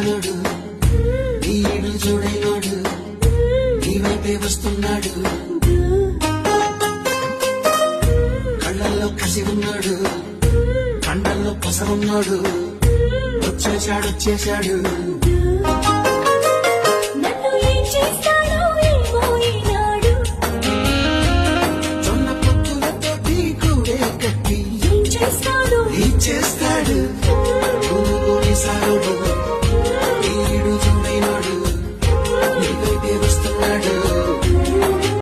వయ్యారుడు నీడు చూడైనోడు నీ వైపే వస్తున్నాడు కళ్ళల్లో కసి ఉన్నాడు కండల్లో పస ఉన్నాడు వచ్చేశాడు నన్ను ఏం చేస్తాడో ఏమో ఈనాడు జొన్న పొత్తులతో ఢీకుడే కట్టి ఏం చేస్తాడు సారుడు నీడు